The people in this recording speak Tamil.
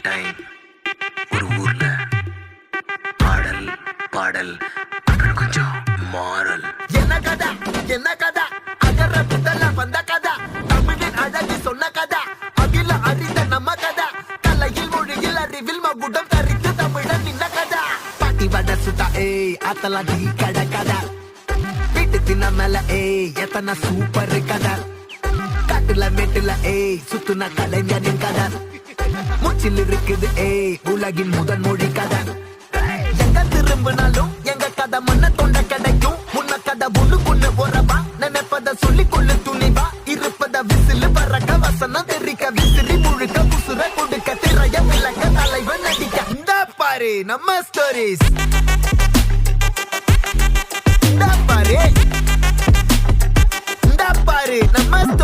டைம் ஒரு ஊர்ல பாடல் பாடல் அப்புறம் கொஞ்சம் மாறல். என்ன கதை என்ன கதை அகர புத்தல வந்த கதை தமிழின் அழகு சொன்ன கதை அகில அறிந்த நம்ம கதை கலையில் மொழியில் அறிவில் மகுடம் தரித்து தமிழன் நின்ன கதை பாட்டி வட சுத்தா அத்தலா டீ கடை கதை வீட்டு தின்ன மேல எத்தனை சூப்பர் கதை காட்டுல மேட்டுல சுத்துன கலைஞனின் கதை மூச்சில் இருக்குது உலகின் முதன் மொழி கதை எங்க திரும்பினாலும் எங்க கதை மண்ண தொண்ட கிடைக்கும் முன்ன கதை ஒண்ணு போறவா நினைப்பத சொல்லி கொள்ளு துணிவா இருப்பத விசிலு பறக்க வசனம் தெரிக்க விசிறி முழுக்க புசுர கொடுக்க திரைய விளக்க தலைவன் நடிக்க இந்த பாரு நம்ம ஸ்டோரிஸ் இந்த பாரு நம்ம